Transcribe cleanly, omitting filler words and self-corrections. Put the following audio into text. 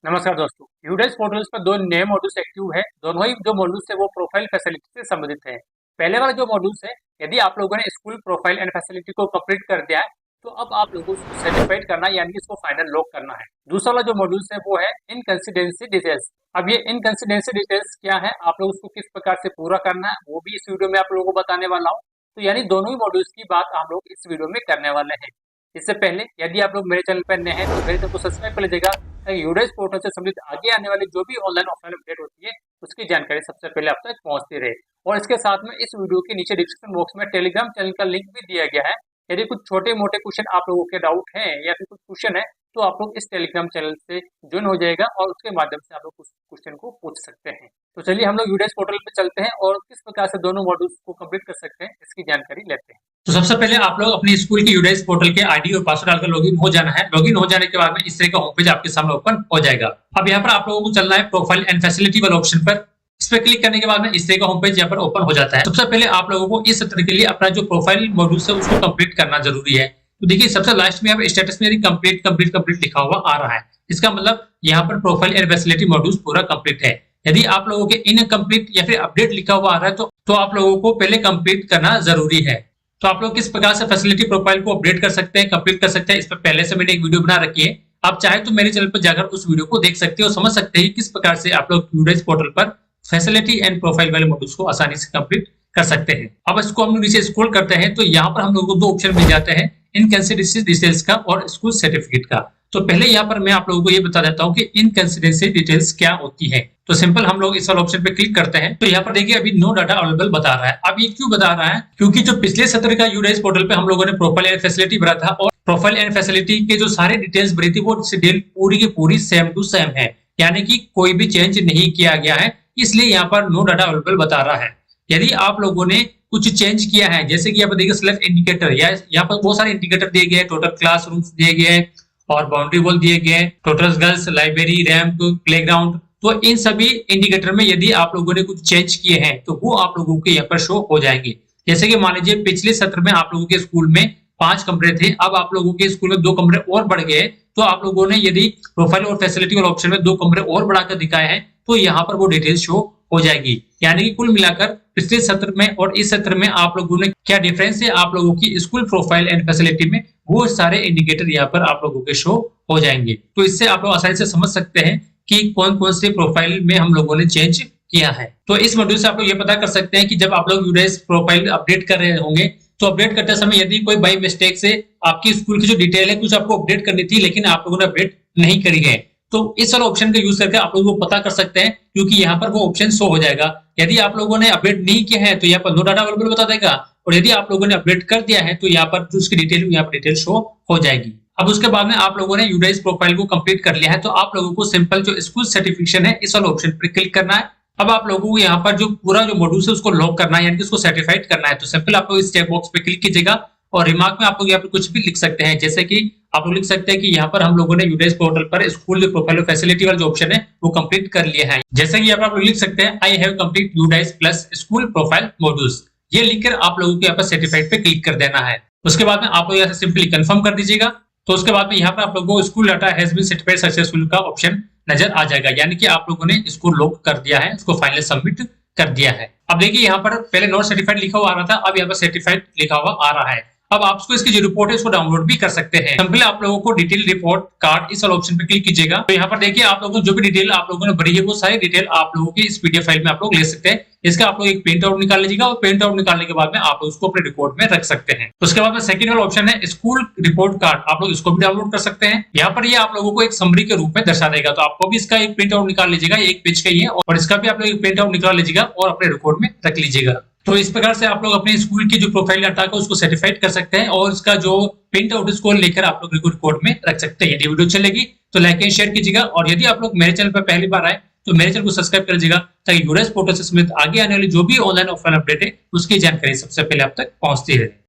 नमस्कार दोस्तों, यूडेस पोर्टल्स पर दो नए मॉड्यूल्स एक्टिव है। दोनों ही जो मॉड्यूल्स है वो प्रोफाइल फैसिलिटी से संबंधित है। पहले वाला जो मॉड्यूल्स है, यदि आप लोगों ने स्कूल प्रोफाइल एंड फैसिलिटी को कंप्लीट कर दिया है तो अब आप लोगों को उसको सर्टिफाइड करना है, यानी कि इसको फाइनल लॉक करना है। दूसरा वाला जो मॉड्यूल्स है वो है इनकंसिस्टेंसी डिटेल्स। अब ये इनकंसिस्टेंसी डिटेल्स क्या है, आप लोग उसको किस प्रकार से पूरा करना है, वो भी इस वीडियो में आप लोगों को बताने वाला हूँ। तो यानी दोनों ही मॉड्यूल्स की बात हम लोग इस वीडियो में करने वाले हैं। इससे पहले यदि आप लोग मेरे चैनल पर नए हैं तो मेरे चैनल को सब्सक्राइब कर लीजिएगा, ताकि यूडेस पोर्टल से संबंधित आगे आने वाली जो भी ऑनलाइन ऑफलाइन अपडेट होती है उसकी जानकारी सबसे पहले आप तक पहुंचती रहे। और इसके साथ में इस वीडियो के नीचे डिस्क्रिप्शन बॉक्स में टेलीग्राम चैनल का लिंक भी दिया गया है। यदि कुछ छोटे मोटे क्वेश्चन आप लोगों के डाउट हैं या फिर कुछ क्वेश्चन है तो आप लोग इस टेलीग्राम चैनल से ज्वाइन हो जाएगा और उसके माध्यम से आप लोग उस क्वेश्चन को पूछ सकते हैं। तो चलिए हम लोग यूडेस पोर्टल पे चलते हैं और किस प्रकार से दोनों मॉड्यूल्स को कंप्लीट कर सकते हैं इसकी जानकारी लेते हैं। तो सबसे पहले आप लोग अपने स्कूल के यूडाइस पोर्टल के आईडी और पासवर्ड डालकर लॉगिन हो जाना है। लॉगिन हो जाने के बाद में इस तरह का होम पेज आपके सामने ओपन हो जाएगा। अब यहाँ पर आप लोगों को चलना है प्रोफाइल एंड फैसिलिटी वाले ऑप्शन पर। इस पर क्लिक करने के बाद में इस तरह का होम पेज यहाँ पर ओपन हो जाता है। सबसे पहले आप लोगों को इस सत्र के लिए अपना जो प्रोफाइल मॉड्यूल है उसको कंप्लीट करना जरूरी है। तो देखिए सबसे लास्ट में यहाँ स्टेटस में कंप्लीट कंप्लीट कंप्लीट लिखा हुआ आ रहा है। इसका मतलब यहाँ पर प्रोफाइल एंड फैसिलिटी मॉड्यूल पूरा कंप्लीट है। यदि आप लोगों के इनकम्प्लीट या फिर अपडेट लिखा हुआ आ रहा है तो आप लोगों को पहले कंप्लीट करना जरूरी है। तो आप लोग किस प्रकार से फैसिलिटी प्रोफाइल को अपडेट कर सकते हैं, कंप्लीट कर सकते हैं, इस पर पहले से मैंने एक वीडियो बना रखी है। आप चाहे तो मेरे चैनल पर जाकर उस वीडियो को देख सकते हो, समझ सकते हैं किस प्रकार से आप लोग यूडाइस पोर्टल पर फैसिलिटी एंड प्रोफाइल वाले मॉड्यूल्स को आसानी से कंप्लीट कर सकते हैं। अब इसको हम लोग नीचे स्क्रॉल करते हैं तो यहाँ पर हम लोगों को दो ऑप्शन मिल जाते हैं, इनकंसिस्टेंसी डिटेल्स का और स्कूल सर्टिफिकेट का। तो पहले यहाँ पर मैं आप लोगों को ये बता देता हूँ कि इनकंसिस्टेंसी डिटेल्स क्या होती है। तो सिंपल हम लोग इस वाले ऑप्शन पे क्लिक करते हैं तो यहाँ पर देखिए अभी नो डाटा अवेलेबल बता रहा है। अब ये क्यों बता रहा है, क्योंकि जो पिछले सत्र का यूडाइस पोर्टल पे हम लोगों ने प्रोफाइल एंड फैसिलिटी भरा था और प्रोफाइल एंड फैसिलिटी के जो सारे डिटेल्स भरी थी वो डिटेल पूरी की पूरी सेम टू सेम है, यानी कि कोई भी चेंज नहीं किया गया है। इसलिए यहाँ पर नो डाटा अवेलेबल बता रहा है। यदि आप लोगों ने कुछ चेंज किया है, जैसे कि यहाँ पर देखिए सेलेक्ट इंडिकेटर, या यहाँ पर बहुत सारे इंडिकेटर दिए गए हैं, टोटल क्लासरूम्स दिए गए हैं और बाउंड्री वॉल दिए गए हैं, total girls, library, ramp, playground. तो इन सभी इंडिकेटर में यदि आप लोगों ने कुछ चेंज किए हैं तो वो आप लोगों के यहाँ पर शो हो जाएंगे। जैसे कि मान लीजिए पिछले सत्र में आप लोगों के स्कूल में 5 कमरे थे, अब आप लोगों के स्कूल में 2 कमरे और बढ़ गए, तो आप लोगों ने यदि प्रोफाइल और फैसिलिटी वाले ऑप्शन में 2 कमरे और बढ़ाकर दिखाए हैं तो यहाँ पर वो डिटेल शो हो जाएगी। यानी कि कुल मिलाकर पिछले सत्र में और इस सत्र में आप लोगों ने क्या डिफरेंस है आप लोगों की स्कूल प्रोफाइल एंड फैसिलिटी में, वो सारे इंडिकेटर यहाँ पर आप लोगों के शो हो जाएंगे। तो इससे आप लोग आसानी से समझ सकते हैं कि कौन कौन से प्रोफाइल में हम लोगों ने चेंज किया है। तो इस मॉड्यूल से आप लोग ये पता कर सकते हैं कि जब आप लोग यूडाइस प्रोफाइल अपडेट कर रहे होंगे तो अपडेट करते समय यदि कोई बाई मिस्टेक से आपकी स्कूल की जो डिटेल है कुछ आपको अपडेट करनी थी लेकिन आप लोगों ने अपडेट नहीं करी है, तो इस वाला ऑप्शन का यूज करके आप लोगों को पता कर सकते हैं, क्योंकि यहाँ पर वो ऑप्शन शो हो जाएगा। यदि आप लोगों ने अपडेट नहीं किया है तो यहाँ पर नो डाटा अवेलेबल बता देगा, और यदि आप लोगों ने अपडेट कर दिया है तो यहाँ पर जो उसकी डिटेल यहाँ पर डिटेल शो हो जाएगी। अब उसके बाद में आप लोगों ने यूडाइस प्रोफाइल को कंप्लीट कर लिया है तो आप लोगों को सिंपल जो स्कूल सर्टिफिकेशन है इस वाले ऑप्शन पर क्लिक करना है। अब आप लोगों को यहाँ पर जो पूरा जो मॉड्यूल है उसको लॉक करना है, यानी कि उसको सर्टिफाइड करना है। तो सिंपल आप लोग इस चेक बॉक्स पे क्लिक कीजिएगा और रिमार्क में आप लोग यहाँ पर कुछ भी लिख सकते हैं, जैसे कि आप लोग लिख सकते हैं कि यहाँ पर हम लोगों ने यूडाइस पोर्टल पर स्कूल जो प्रोफाइल फैसिलिटी वाला जो ऑप्शन है वो कंप्लीट कर लिया है। जैसे कि यहाँ पर आप लोग लिख सकते हैं I have complete UDISE plus school profile modules. ये लिखकर आप लोगों को यहाँ पर सर्टिफाइड पे क्लिक कर देना है। उसके बाद में आप लोग यहाँ से सिंपली कंफर्म कर दीजिएगा। तो उसके बाद में यहाँ पर आप लोगों को school data has been certified successful का ऑप्शन नजर आ जाएगा, यानी कि आप लोगों ने इसको लॉक कर दिया है, इसको फाइनली सबमिट कर दिया है। अब देखिए यहाँ पर पहले नॉट सर्टिफाइड लिखा हुआ आ रहा था, अब यहाँ पर सर्टिफाइड लिखा हुआ आ रहा है। अब आपको इसकी जो रिपोर्ट है उसको डाउनलोड भी कर सकते हैं। सिंपली आप लोगों को डिटेल रिपोर्ट कार्ड इस वाले ऑप्शन पे क्लिक कीजिएगा। तो यहाँ पर देखिए आप लोगों को जो भी डिटेल आप लोगों ने भरी है वो सारी डिटेल आप लोगों की इस पीडीएफ फाइल में आप लोग ले सकते हैं। इसका आप लोग एक प्रिंट आउट निकाल लीजिएगा और प्रिंट आउट निकालने के बाद में आप लोग उसको अपने रिकॉर्ड में रख सकते हैं। उसके बाद में सेकंड वाला ऑप्शन है स्कूल रिपोर्ट कार्ड, आप लोग इसको भी डाउनलोड कर सकते हैं। यहाँ पर ये आप लोगों को एक समरी के रूप में दर्शा देगा, तो आपको भी इसका एक प्रिंट आउट निकाल लीजिएगा, एक पेज का ही है, और इसका भी आप लोग एक प्रिंट आउट निकाल लीजिएगा और अपने रिकॉर्ड में रख लीजिएगा। तो इस प्रकार से आप लोग अपने स्कूल की जो प्रोफाइल डाटा है उसको सर्टिफाइड कर सकते हैं और इसका जो प्रिंट आउट उसको लेकर आप लोग रिकॉर्ड में रख सकते हैं। यदि वीडियो अच्छी लगी तो लाइक एंड शेयर कीजिएगा, और यदि आप लोग मेरे चैनल पर पहली बार आए तो मेरे चैनल को सब्सक्राइब कर लीजिएगा, ताकि यूडाइस पोर्टल से संबंधित आगे आने वाली जो भी ऑनलाइन ऑफलाइन अपडेट है उसकी जानकारी सबसे पहले आप तक पहुंचती रहे।